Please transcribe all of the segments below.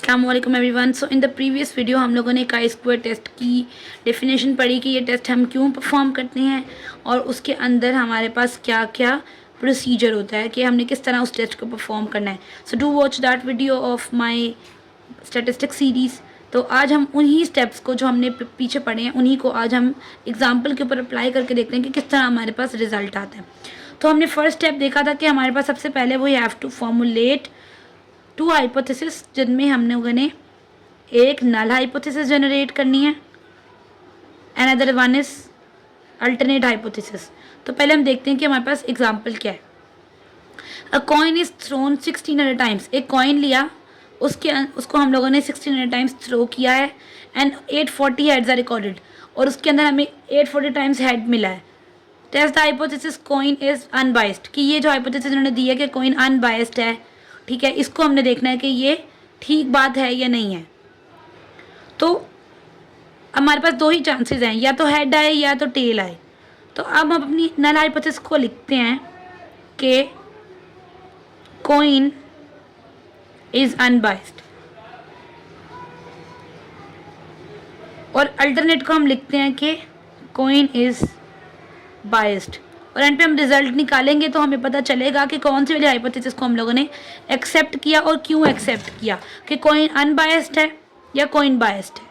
अस्सलाम वालेकुम everyone. So in the previous video हम लोगों ने काई स्क्वायर टेस्ट की डेफिनेशन पढ़ी कि ये टेस्ट हम क्यों परफॉर्म करते हैं और उसके अंदर हमारे पास क्या क्या प्रोसीजर होता है कि हमने किस तरह उस टेस्ट को परफॉर्म करना है। So do watch that video of my statistic series. तो आज हम उन्हीं स्टेप्स को जो हमने पीछे पढ़े हैं उन्हीं को आज हम एग्जाम्पल के ऊपर अप्लाई करके देखते हैं कि किस तरह हमारे पास रिजल्ट आता है। तो हमने फर्स्ट स्टेप देखा था कि हमारे पास सबसे पहले वो have to formulate two hypothesis, जिनमें हम लोगों ने एक नल हाइपोथेसिस जनरेट करनी है and other one is alternate hypothesis. तो पहले हम देखते हैं कि हमारे पास एग्जांपल क्या है। अ कॉइन इज थ्रोन 1600 टाइम्स। एक कॉइन लिया, उसको हम लोगों ने 1600 टाइम्स थ्रो किया है एंड 840 हेड्स आर रिकॉर्डेड, और उसके अंदर हमें 840 टाइम्स हेड मिला है। Test the hypothesis coin is unbiased, कि ये जो हाइपोथेसिस उन्होंने दी है कि कॉइन अनबाइस्ड है, ठीक है, इसको हमने देखना है कि ये ठीक बात है या नहीं है। तो हमारे पास दो ही चांसेस हैं, या तो हेड आए या तो टेल आए। तो अब हम अपनी नल हाइपोथेसिस को लिखते हैं कि कॉइन इज अनबाइस्ड, और अल्टरनेट को हम लिखते हैं कि कॉइन इज बाइस्ड, और एंड पे हम रिजल्ट निकालेंगे तो हमें पता चलेगा कि कौन सी वाली हाइपोथेसिस को हम लोगों ने एक्सेप्ट किया और क्यों एक्सेप्ट किया, कि कॉइन अनबायस्ड है या कॉइन बायस्ड है।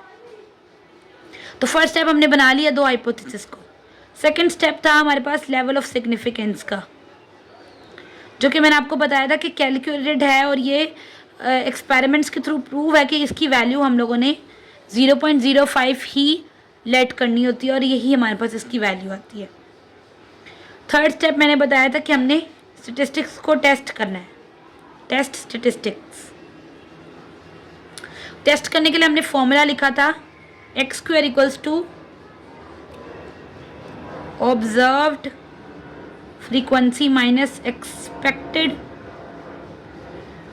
तो फर्स्ट स्टेप हमने बना लिया दो हाइपोथेसिस को। सेकंड स्टेप था हमारे पास लेवल ऑफ सिग्निफिकेंस का, जो कि मैंने आपको बताया था कि कैलकुलेटेड है और ये एक्सपेरिमेंट्स के थ्रू प्रूव है कि इसकी वैल्यू हम लोगों ने 0.05 ही लेट करनी होती है और यही हमारे पास इसकी वैल्यू आती है। थर्ड स्टेप मैंने बताया था कि हमने स्टेटिस्टिक्स को टेस्ट करना है, टेस्ट स्टेटिस्टिक्स। टेस्ट करने के लिए हमने फॉर्मूला लिखा था X square equals to observed frequency minus expected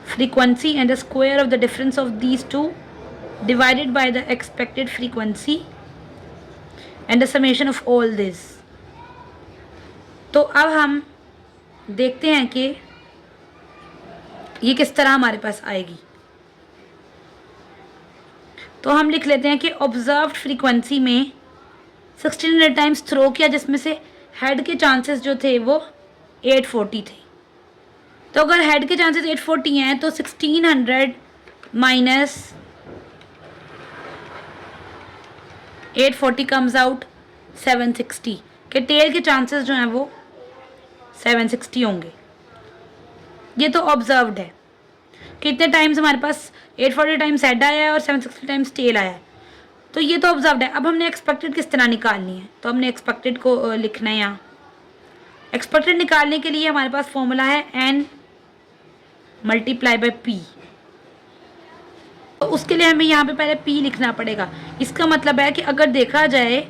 frequency and the square of the difference of these two divided by the expected frequency and the summation of all this. तो अब हम देखते हैं कि ये किस तरह हमारे पास आएगी। तो हम लिख लेते हैं कि ऑब्जर्व्ड फ्रीक्वेंसी में 1600 टाइम्स थ्रो किया, जिसमें से हेड के चांसेस जो थे वो 840 थे। तो अगर हेड के चांसेस 840 हैं तो 1600 माइनस 840 कम्स आउट 760, के टेल के चांसेस जो हैं वो 760 होंगे। ये तो ऑब्जर्व्ड है, कितने टाइम्स हमारे पास 840 टाइम्स हेड आया है और 760 टाइम्स टेल आया है, तो ये तो ऑब्जर्व्ड है। अब हमने एक्सपेक्टेड किस तरह निकालनी है, तो हमने एक्सपेक्टेड को लिखना है यहाँ। एक्सपेक्टेड निकालने के लिए हमारे पास फॉर्मूला है n मल्टीप्लाई बाय p। तो उसके लिए हमें यहाँ पे पहले p लिखना पड़ेगा। इसका मतलब है कि अगर देखा जाए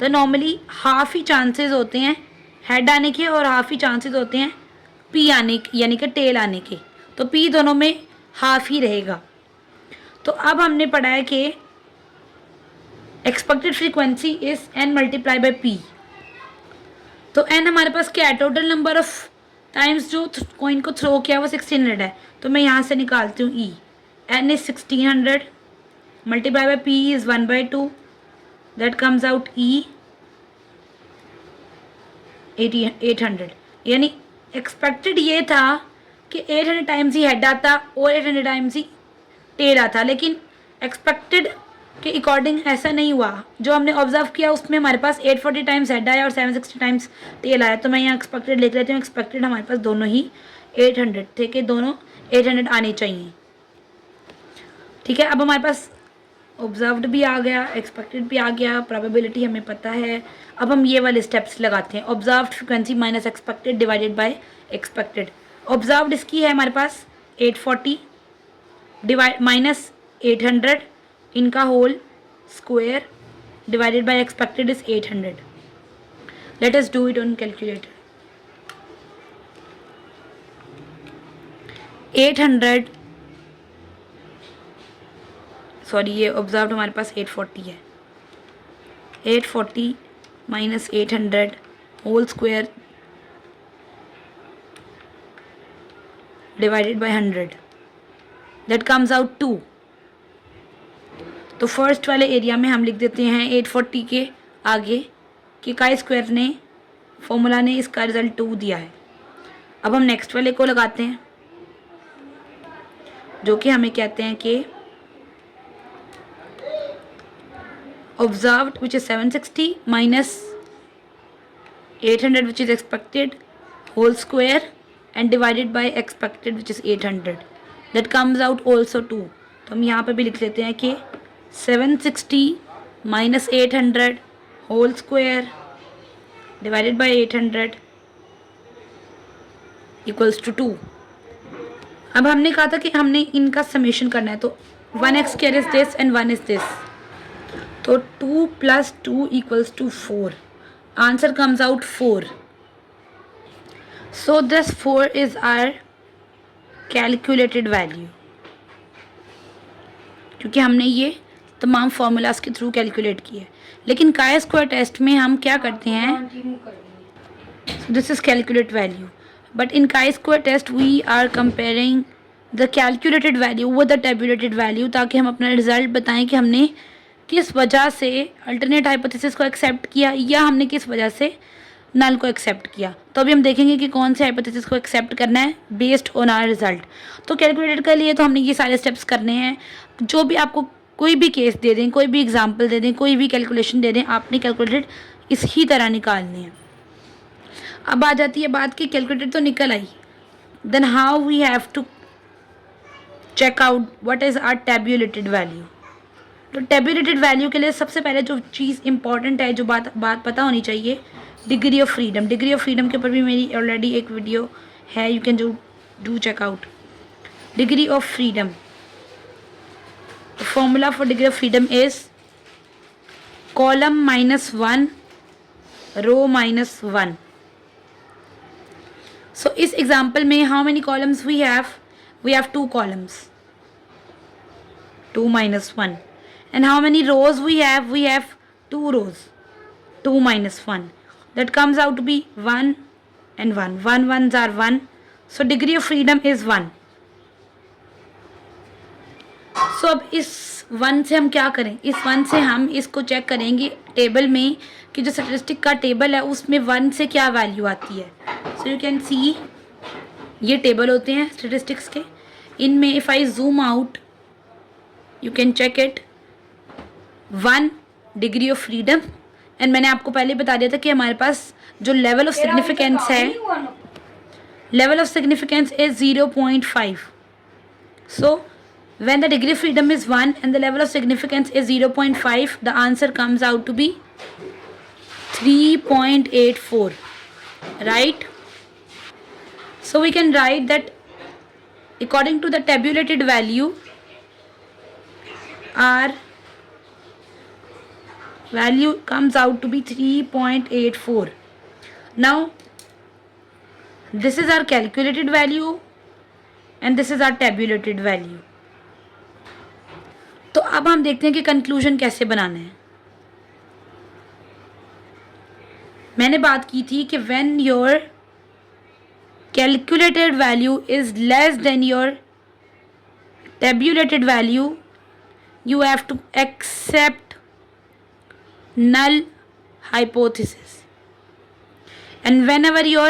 तो नॉर्मली हाफ ही चांसेस होते हैं हेड आने के और हाफ ही चांसेस होते हैं पी आने के, यानी कि टेल आने के। तो पी दोनों में हाफ ही रहेगा। तो अब हमने पढ़ा है कि expected frequency is n multiply by P. तो n हमारे पास क्या है, टोटल नंबर ऑफ टाइम्स जो कॉइन को थ्रो किया वो 1600 है। तो मैं यहाँ से निकालती हूँ e, n is 1600 multiply by p is 1/2, that comes out e 800। यानी एक्सपेक्टेड ये था कि 800 टाइम्स ही हेड आता और 800 टाइम्स ही टेल आता, लेकिन एक्सपेक्टेड के अकॉर्डिंग ऐसा नहीं हुआ। जो हमने ऑब्जर्व किया उसमें हमारे पास 840 टाइम्स हेड आया और 760 टाइम्स टेल आया। तो मैं यहाँ एक्सपेक्टेड लिख लेती हूँ। एक्सपेक्टेड हमारे पास दोनों ही 800 थे कि दोनों 800 आने चाहिए, ठीक है। अब हमारे पास ऑब्जर्व्ड भी आ गया, एक्सपेक्टेड भी आ गया, प्रोबेबिलिटी हमें पता है। अब हम ये वाले स्टेप्स लगाते हैं, observed frequency minus expected divided by expected. Observed इसकी है हमारे पास 840 डिवाइड माइनस 800 इनका whole square divided by expected is 800। Let us do it on calculator. 800 sorry, ये ऑब्जर्व्ड हमारे पास 840 है। 840 minus 800 whole square divided by 100, that comes out 2। तो फर्स्ट वाले एरिया में हम लिख देते हैं 840 के आगे कि काई स्क्वायर ने फॉर्मूला ने इसका रिजल्ट 2 दिया है। अब हम नेक्स्ट वाले को लगाते हैं जो कि हमें कहते हैं कि observed which is 760 minus 800 which is expected whole square and divided by expected which is 800 that comes out also 2। तो हम यहाँ पे भी लिख लेते हैं कि 760 minus 800 whole square divided by 800 equals to 2। अब हमने कहा था कि हमने इनका समेशन करना है, तो 1x square is this and 1 is this, तो 2 plus 2 equals to 4। Answer comes out 4। So this 4 is our calculated value, क्योंकि हमने ये तमाम फार्मूलाज के थ्रू कैलकुलेट किया है। लेकिन काई स्क्वायर टेस्ट में हम क्या करते हैं, this is calculate value, but in chi square test we are comparing the calculated value with the tabulated value, ताकि हम अपना रिजल्ट बताएं कि हमने किस वजह से अल्टरनेट हाइपोथेसिस को एक्सेप्ट किया या हमने किस वजह से नल को एक्सेप्ट किया। तो अभी हम देखेंगे कि कौन से हाइपोथेसिस को एक्सेप्ट करना है बेस्ड ऑन आवर रिजल्ट। तो कैलकुलेटेड के लिए तो हमने ये सारे स्टेप्स करने हैं। जो भी आपको कोई भी केस दे दें, कोई भी एग्जांपल दे दें, कोई भी कैलकुलेशन दे दें, आपने कैलकुलेटेड इसी तरह निकालनी है। अब आ जाती है बात कि कैलकुलेटेड तो निकल आई, then how we have to check out what is our tabulated value. तो टेबुलेटेड वैल्यू के लिए सबसे पहले जो चीज़ इंपॉर्टेंट है, जो बात पता होनी चाहिए, degree of freedom. Degree of freedom के ऊपर भी मेरी ऑलरेडी एक वीडियो है, you can do check out degree of freedom. Formula for degree of freedom is column -1 row -1। So इस एग्जाम्पल में how many columns we have 2 columns, 2 minus 1, and how many rows we have 2 rows, 2 minus 1, that comes out to be 1 and 1, 1 ones are 1, so degree of freedom is 1। so अब इस 1 से हम क्या करें, इस 1 से हम इसको चेक करेंगे टेबल में कि जो स्टैटिस्टिक का टेबल है उसमें 1 से क्या वैल्यू आती है। सो यू कैन सी ये टेबल होते हैं स्टैटिस्टिक्स के, इनमें if I zoom out you can check it 1 degree of freedom, and मैंने आपको पहले बता दिया था कि हमारे पास जो लेवल ऑफ सिग्निफिकेंस है, level of significance is 0.5। So when the degree of freedom is 1 and the level of significance is 0.5, the answer comes out to be 3.84, right. So we can write that according to the tabulated value, our value comes out to be 3.84. Now this is our calculated value and this is our tabulated value. तो अब हम देखते हैं कि conclusion कैसे बनाना है। मैंने बात की थी कि when your calculated value is less than your tabulated value, you have to accept null hypothesis, and whenever your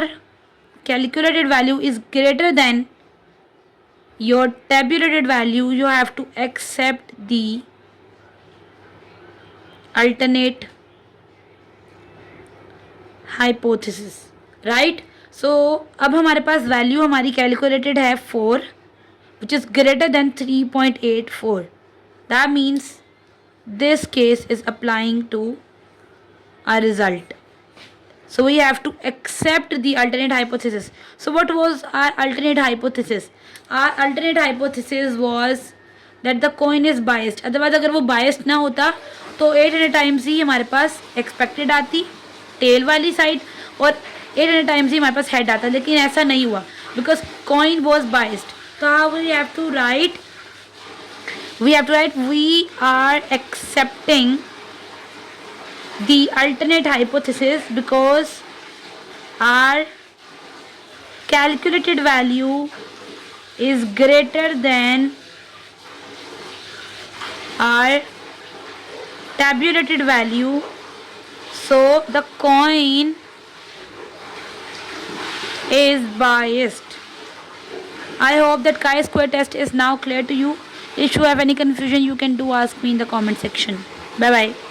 calculated value is greater than your tabulated value, you have to accept the alternate hypothesis, right। सो अब हमारे पास value हमारी calculated है 4 which is greater than 3.84। That means this case is applying to our result. So we have to accept the alternate hypothesis. So what was our alternate hypothesis? Our alternate hypothesis was that the coin is biased. Otherwise अगर वो biased ना होता तो 800 times ही हमारे पास expected आती tell वाली side और 800 times ही हमारे पास हेड आता, लेकिन ऐसा नहीं हुआ बिकॉज कॉइन वॉज बाइस्ड। तो how we have to write, we are accepting the alternate hypothesis because our calculated value is greater than our tabulated value. So the coin is biased. I hope that chi-square test is now clear to you. If you have any confusion, you can do ask me in the comment section. Bye bye.